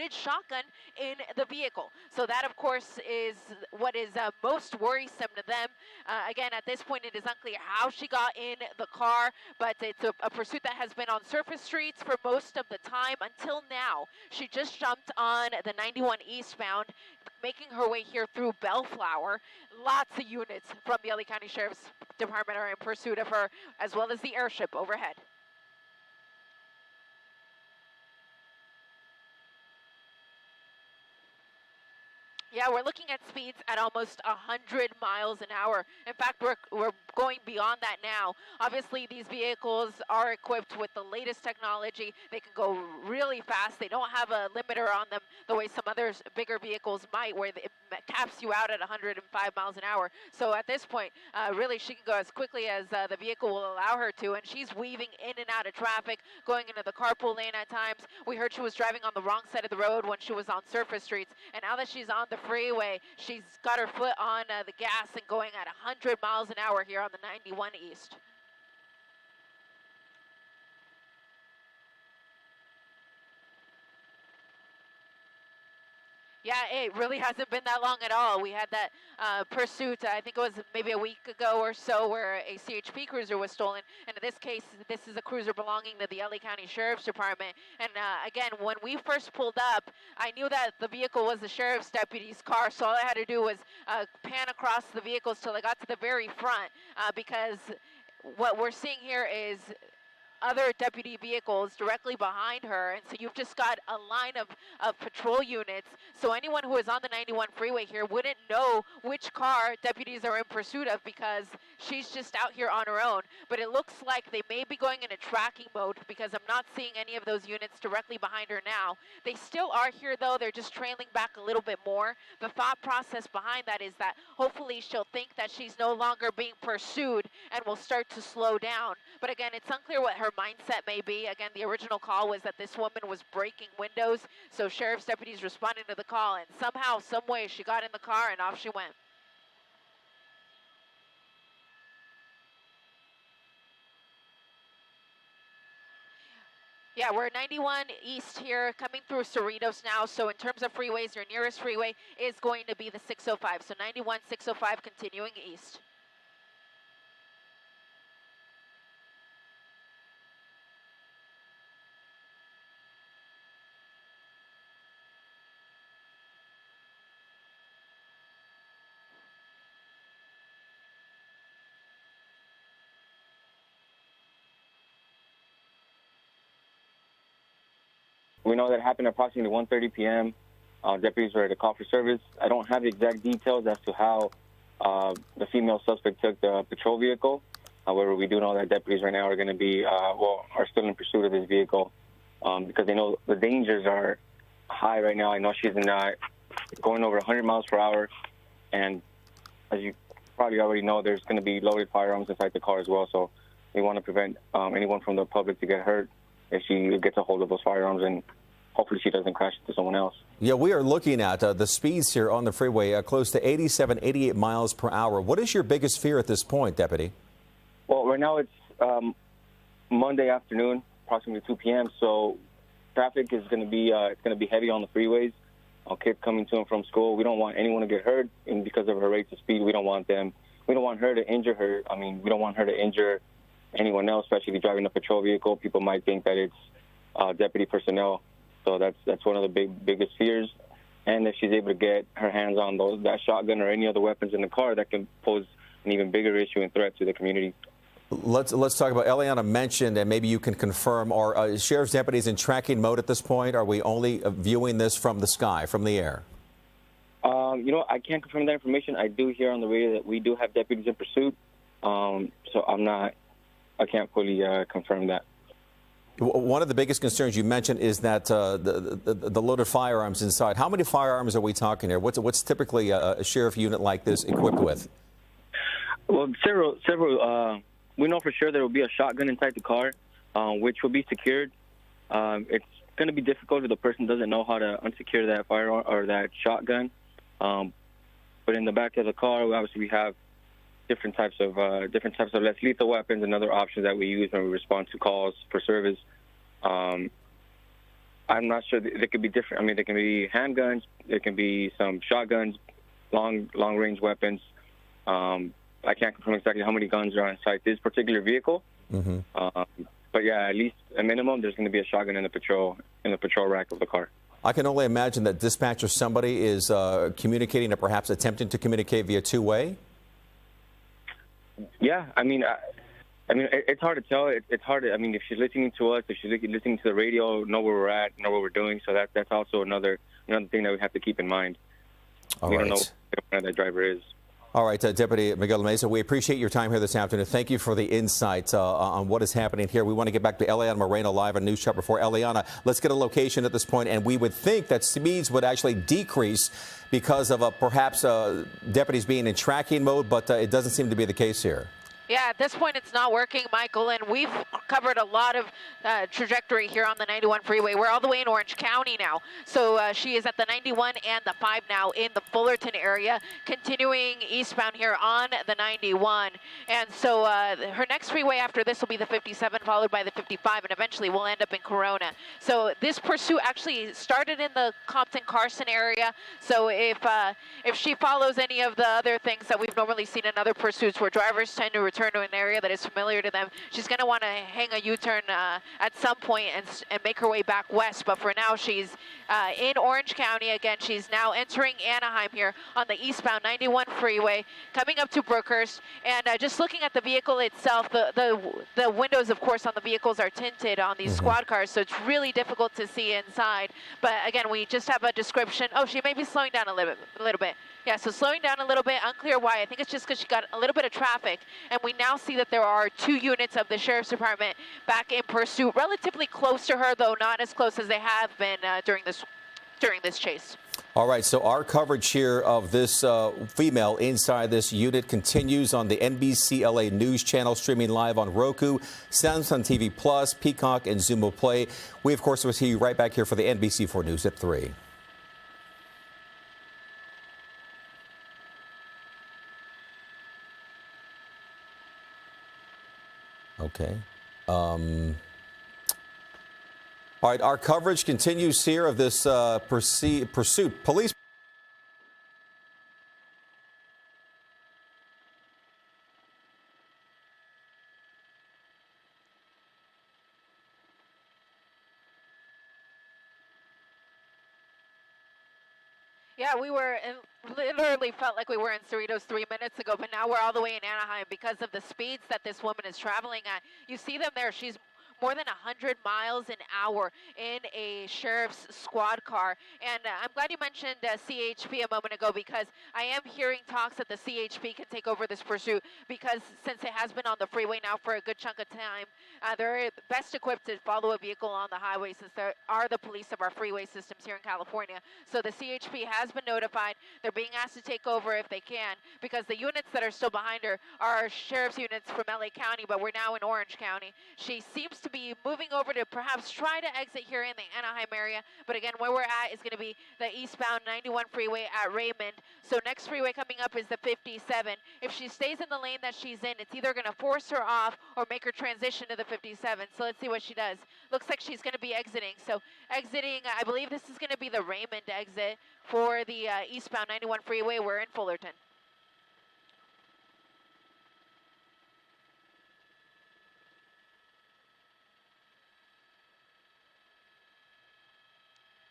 loaded shotgun in the vehicle. So that, of course, is what is most worrisome to them. Again, at this point, it is unclear how she got in the car, but it's a pursuit that has been on surface streets for most of the time until now. She just jumped on the 91 eastbound, making her way here through Bellflower. Lots of units from the LA County Sheriff's Department are in pursuit of her, as well as the airship overhead. Yeah, we're looking at speeds at almost 100 miles an hour. In fact, we're going beyond that now. Obviously, these vehicles are equipped with the latest technology. They can go really fast. They don't have a limiter on them the way some other bigger vehicles might, where it caps you out at 105 miles an hour. So at this point, really, she can go as quickly as the vehicle will allow her to, and she's weaving in and out of traffic, going into the carpool lane at times. We heard she was driving on the wrong side of the road when she was on surface streets, and now that she's on the freeway, she's got her foot on the gas and going at 100 miles an hour here on the 91 East. Yeah, it really hasn't been that long at all. We had that pursuit, I think it was maybe a week ago or so, where a CHP cruiser was stolen. And in this case, this is a cruiser belonging to the LA County Sheriff's Department. And again, when we first pulled up, I knew that the vehicle was the sheriff's deputy's car, so all I had to do was pan across the vehicles till I got to the very front, because what we're seeing here is other deputy vehicles directly behind her, and so you've just got a line of patrol units. So anyone who is on the 91 freeway here wouldn't know which car deputies are in pursuit of, because she's just out here on her own. But it looks like they may be going in a tracking mode, because I'm not seeing any of those units directly behind her now. They still are here, though. They're just trailing back a little bit more. The thought process behind that is that hopefully she'll think that she's no longer being pursued and will start to slow down. But again, it's unclear what her mindset may be. Again, the original call was that this woman was breaking windows, so sheriff's deputies responded to the call, and somehow, some way, she got in the car and off she went. Yeah, we're 91 east here, coming through Cerritos now, so in terms of freeways, your nearest freeway is going to be the 605, so 91, 605 continuing east. We know that happened approximately 1:30 p.m. Deputies were at a call for service. I don't have the exact details as to how the female suspect took the patrol vehicle. However, we do know that deputies right now are going to be, are still in pursuit of this vehicle because they know the dangers are high right now. I know she's going over 100 miles per hour, and as you probably already know, there's going to be loaded firearms inside the car as well. So we want to prevent anyone from the public to get hurt if she gets a hold of those firearms, and hopefully she doesn't crash into someone else. Yeah, we are looking at the speeds here on the freeway, close to 87, 88 miles per hour. What is your biggest fear at this point, Deputy? Well, right now it's Monday afternoon, approximately 2 p.m., so traffic is going to be it's going to be heavy on the freeways. Kids coming to and from school. We don't want anyone to get hurt, and because of her rates of speed, we don't want her to injure her. I mean, we don't want her to injure anyone else, especially driving a patrol vehicle. People might think that it's deputy personnel. So that's one of the biggest fears. And if she's able to get her hands on that shotgun or any other weapons in the car, that can pose an even bigger issue and threat to the community. Let's talk about, Eliana mentioned, and maybe you can confirm, are sheriff's deputies in tracking mode at this point? Are we only viewing this from the sky, from the air? I can't confirm that information. I do hear on the radio that we do have deputies in pursuit. So I can't fully confirm that. One of the biggest concerns you mentioned is that the loaded firearms inside. How many firearms are we talking here? What's typically a sheriff unit like this equipped with? Well, several. We know for sure there will be a shotgun inside the car, which will be secured. It's going to be difficult if the person doesn't know how to unsecure that firearm or that shotgun. But in the back of the car, obviously we have different types of less lethal weapons and other options that we use when we respond to calls for service. I I'm not sure. There could be different. I mean, there can be handguns. There can be some shotguns, long-range weapons. I can't confirm exactly how many guns are on site this particular vehicle. But yeah, at least a minimum, there's going to be a shotgun in the patrol rack of the car. I can only imagine that dispatcher somebody is communicating or perhaps attempting to communicate via two-way. Yeah, I mean, it's hard to tell. It's hard to, I mean, if she's listening to us, if she's listening to the radio, know where we're at, know what we're doing. So that's also another thing that we have to keep in mind. We don't know where that driver is. All right, Deputy Miguel Meza, we appreciate your time here this afternoon. Thank you for the insight on what is happening here. We want to get back to Eliana Moreno live on News Chopper 4. Eliana, let's get a location at this point, and we would think that speeds would actually decrease because of perhaps deputies being in tracking mode, but it doesn't seem to be the case here. Yeah, at this point, it's not working, Michael, and we've covered a lot of trajectory here on the 91 freeway. We're all the way in Orange County now. So she is at the 91 and the 5 now in the Fullerton area, continuing eastbound here on the 91. And so her next freeway after this will be the 57, followed by the 55, and eventually we'll end up in Corona. So this pursuit actually started in the Compton-Carson area. So if she follows any of the other things that we've normally seen in other pursuits where drivers tend to return to an area that is familiar to them, she's going to want to hang a U-turn at some point and make her way back west. But for now, she's in Orange County. Again, she's now entering Anaheim here on the eastbound 91 freeway, coming up to Brookhurst. And just looking at the vehicle itself, the windows, of course, on the vehicles are tinted on these squad cars, so it's really difficult to see inside. But again, we just have a description. Oh, she may be slowing down a little bit. Yeah, so slowing down a little bit, unclear why. I think it's just because she got a little bit of traffic. And we now see that there are 2 units of the Sheriff's Department back in pursuit, relatively close to her, though not as close as they have been during this chase. All right, so our coverage here of this female inside this unit continues on the NBC LA News channel, streaming live on Roku, Samsung TV Plus, Peacock, and Xumo Play. We, of course, will see you right back here for the NBC4 News at 3. Okay. All right, our coverage continues here of this pursuit. Police. Yeah, we were literally felt like we were in Cerritos 3 minutes ago, but now we're all the way in Anaheim because of the speeds that this woman is traveling at. You see them there. She's more than 100 miles an hour in a sheriff's squad car. And I'm glad you mentioned CHP a moment ago, because I am hearing talks that the CHP can take over this pursuit, because since it has been on the freeway now for a good chunk of time, they're best equipped to follow a vehicle on the highway, since they are the police of our freeway systems here in California. So the CHP has been notified. They're being asked to take over if they can, because the units that are still behind her are sheriff's units from LA County, but we're now in Orange County. She seems to be moving over to perhaps try to exit here in the Anaheim area, but again, where we're at is going to be the eastbound 91 freeway at Raymond. So next freeway coming up is the 57. If she stays in the lane that she's in, it's either going to force her off or make her transition to the 57. So let's see what she does. Looks like she's going to be exiting. So exiting, I believe this is going to be the Raymond exit for the eastbound 91 freeway. We're in Fullerton.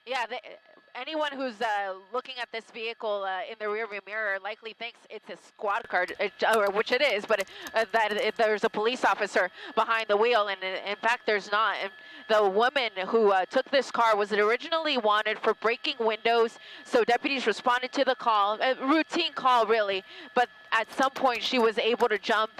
Yeah, anyone who's looking at this vehicle in the rearview mirror likely thinks it's a squad car, which it is, but there's a police officer behind the wheel, and in fact there's not. And the woman who took this car was originally wanted for breaking windows, so deputies responded to the call, a routine call really, but at some point she was able to jump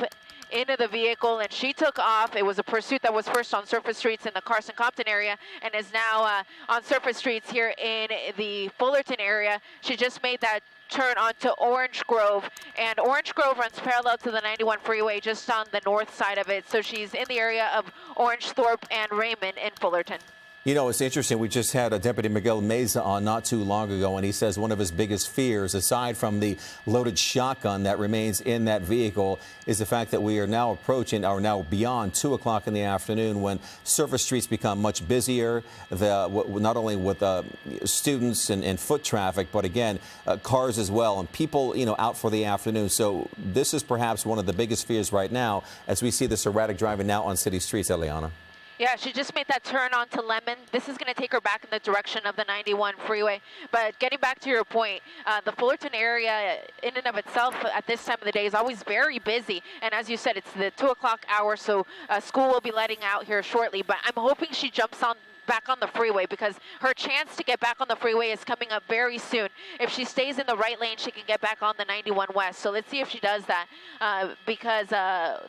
into the vehicle and she took off. It was a pursuit that was first on surface streets in the Carson-Compton area and is now on surface streets here in the Fullerton area. She just made that turn onto Orange Grove, and Orange Grove runs parallel to the 91 freeway just on the north side of it. So she's in the area of Orange, Thorpe, and Raymond in Fullerton. You know, it's interesting. We just had a Deputy Miguel Meza on not too long ago, and he says one of his biggest fears, aside from the loaded shotgun that remains in that vehicle, is the fact that we are now approaching, or now beyond 2 o'clock in the afternoon, when surface streets become much busier, not only with students and foot traffic, but again, cars as well, and people, out for the afternoon. So this is perhaps one of the biggest fears right now as we see this erratic driving now on city streets, Eliana. Yeah, she just made that turn onto Lemon. This is going to take her back in the direction of the 91 freeway. But getting back to your point, the Fullerton area in and of itself at this time of the day is always very busy. And as you said, it's the 2 o'clock hour, so school will be letting out here shortly. But I'm hoping she jumps back on the freeway, because her chance to get back on the freeway is coming up very soon. If she stays in the right lane, she can get back on the 91 West. So let's see if she does that, because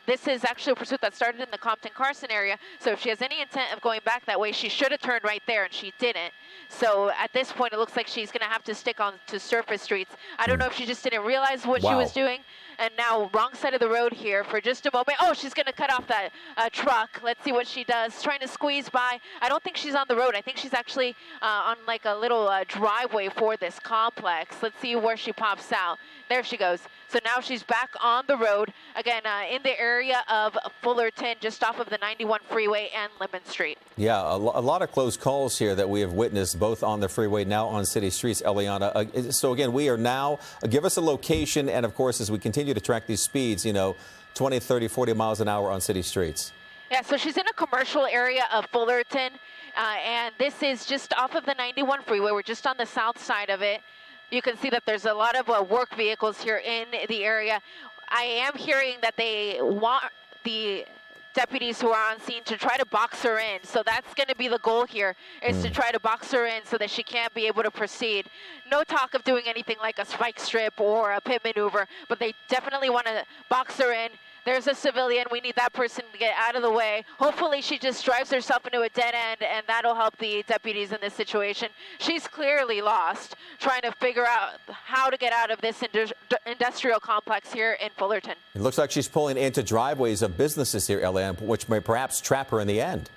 this is actually a pursuit that started in the Compton-Carson area. So if she has any intent of going back that way, she should have turned right there, and she didn't. So at this point, it looks like she's going to have to stick on to surface streets. I don't know if she just didn't realize what she was doing. And now wrong side of the road here for just a moment. Oh, she's going to cut off that truck. Let's see what she does. Trying to squeeze by. I don't think she's on the road. I think she's actually on like a little driveway for this complex. Let's see where she pops out. There she goes. So now she's back on the road, again, in the area of Fullerton, just off of the 91 freeway and Lemon Street. Yeah, a lot of close calls here that we have witnessed, both on the freeway, now on city streets, Eliana. So again, we are now, give us a location, and of course, as we continue to track these speeds, 20, 30, 40 miles an hour on city streets. Yeah, so she's in a commercial area of Fullerton, and this is just off of the 91 freeway. We're just on the south side of it. You can see that there's a lot of work vehicles here in the area. I am hearing that they want the deputies who are on scene to try to box her in. So that's going to be the goal here, is to try to box her in so that she can't be able to proceed. No talk of doing anything like a spike strip or a pit maneuver, but they definitely want to box her in. There's a civilian. We need that person to get out of the way. Hopefully she just drives herself into a dead end, and that'll help the deputies in this situation. She's clearly lost, trying to figure out how to get out of this industrial complex here in Fullerton. It looks like she's pulling into driveways of businesses here, Eliana, which may perhaps trap her in the end.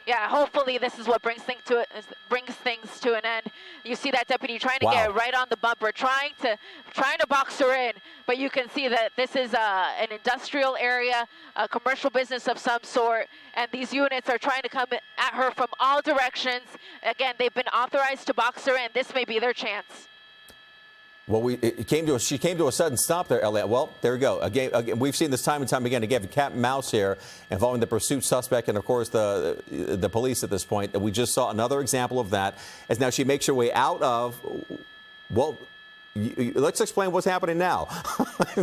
Yeah, hopefully this is what brings things to an end. You see that deputy trying to get right on the bumper, trying to box her in, but you can see that this is an industrial area, a commercial business of some sort, and these units are trying to come at her from all directions. Again, they've been authorized to box her in. This may be their chance. Well, she came to a sudden stop there, Elliot. Well, there we go. Again, we've seen this time and time again. Again, cat and mouse here involving the pursuit suspect and, of course, the police at this point. We just saw another example of that as now she makes her way out of, well, let's explain what's happening now.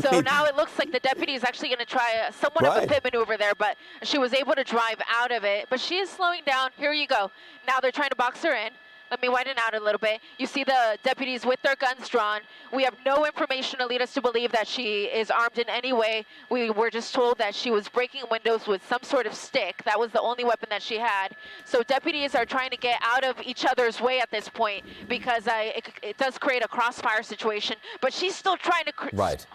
So now it looks like the deputy is actually going to try somewhat of a pit maneuver there, but she was able to drive out of it. But she is slowing down. Here you go. Now they're trying to box her in. Let me widen out a little bit. You see the deputies with their guns drawn. We have no information to lead us to believe that she is armed in any way. We were just told that she was breaking windows with some sort of stick. That was the only weapon that she had. So deputies are trying to get out of each other's way at this point, because it does create a crossfire situation. But she's still trying to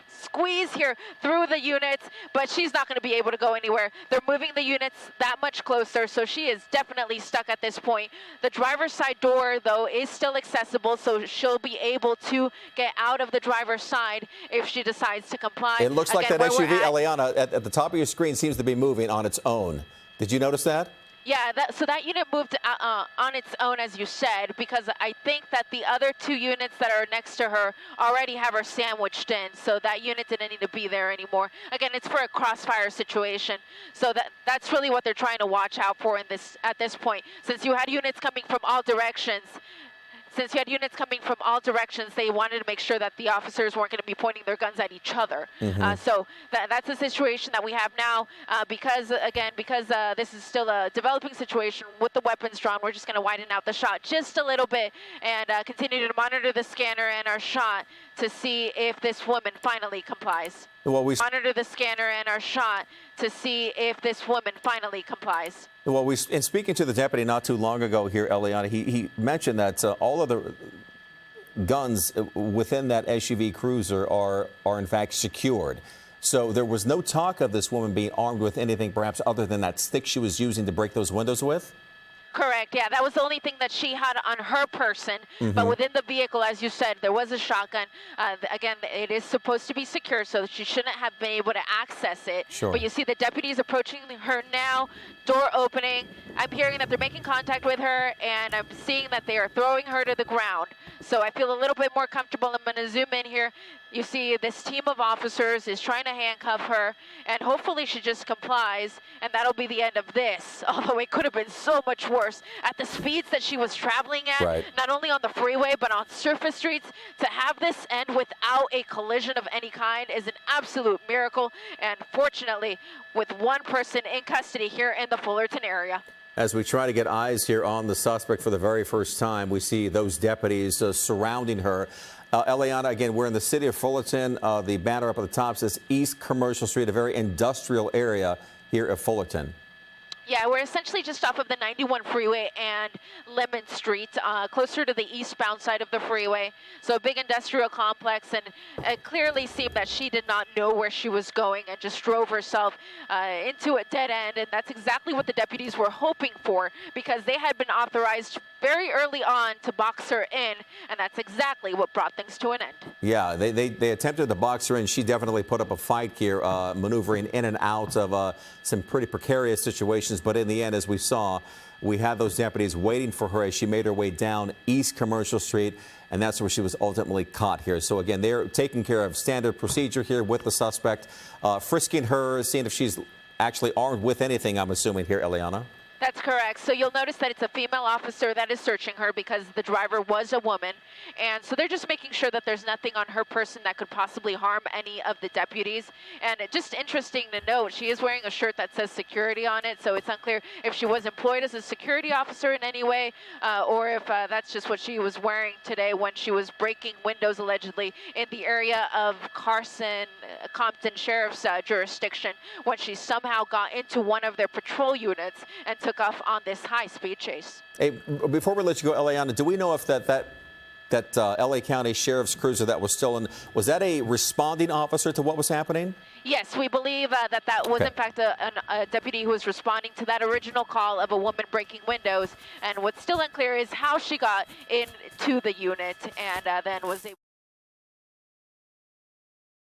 squeeze here through the units, but she's not going to be able to go anywhere. They're moving the units that much closer, so she is definitely stuck at this point. The driver's side door, though, is still accessible, so she'll be able to get out of the driver's side if she decides to comply. It looks like that SUV, Eliana, at the top of your screen seems to be moving on its own. Did you notice that? Yeah, so that unit moved on its own, as you said, because I think that the other two units that are next to her already have her sandwiched in, so that unit didn't need to be there anymore. Again, it's for a crossfire situation, so that's really what they're trying to watch out for at this point. Since you had units coming from all directions, they wanted to make sure that the officers weren't going to be pointing their guns at each other. So that's a situation that we have now, because this is still a developing situation with the weapons drawn. We're just going to widen out the shot just a little bit and continue to monitor the scanner and our shot to see if this woman finally complies. Well, monitor the scanner and our shot to see if this woman finally complies. Well, in speaking to the deputy not too long ago here, Eliana, he mentioned that all of the guns within that SUV cruiser are in fact secured. So there was no talk of this woman being armed with anything perhaps other than that stick she was using to break those windows with? Correct. Yeah, that was the only thing that she had on her person. But within the vehicle, as you said, there was a shotgun. Again, it is supposed to be secure, so she shouldn't have been able to access it. Sure. But you see the deputies approaching her now, door opening. I'm hearing that they're making contact with her, and I'm seeing that they are throwing her to the ground. So I feel a little bit more comfortable. I'm going to zoom in here. You see this team of officers is trying to handcuff her, and hopefully she just complies, and that'll be the end of this. Although it could have been so much worse. At the speeds that she was traveling at, not only on the freeway, but on surface streets, to have this end without a collision of any kind is an absolute miracle, and fortunately, with one person in custody here in the Fullerton area. As we try to get eyes here on the suspect for the very first time, we see those deputies surrounding her. Eliana, again, we're in the city of Fullerton. The banner up at the top says East Commercial Street, a very industrial area here at Fullerton. Yeah, we're essentially just off of the 91 freeway and Lemon Street, closer to the eastbound side of the freeway. So a big industrial complex, and it clearly seemed that she did not know where she was going and just drove herself into a dead end. And that's exactly what the deputies were hoping for, because they had been authorized very early on to box her in, and that's exactly what brought things to an end. Yeah, they attempted to box her in. She definitely put up a fight here, maneuvering in and out of some pretty precarious situations. But in the end, as we saw, we had those deputies waiting for her as she made her way down East Commercial Street, and that's where she was ultimately caught here. So again, they're taking care of standard procedure here with the suspect, frisking her, seeing if she's actually armed with anything, I'm assuming here, Eliana. That's correct. So you'll notice that it's a female officer that is searching her because the driver was a woman. And so they're just making sure that there's nothing on her person that could possibly harm any of the deputies. And just interesting to note, she is wearing a shirt that says security on it. So it's unclear if she was employed as a security officer in any way, or if that's just what she was wearing today when she was breaking windows allegedly in the area of Carson, Compton Sheriff's jurisdiction, when she somehow got into one of their patrol units and took off on this high-speed chase. Hey, before we let you go, Eliana, do we know if that LA County Sheriff's cruiser that was stolen, was that a responding officer to what was happening? Yes, we believe that was in fact a deputy who was responding to that original call of a woman breaking windows. And what's still unclear is how she got into the unit and then was able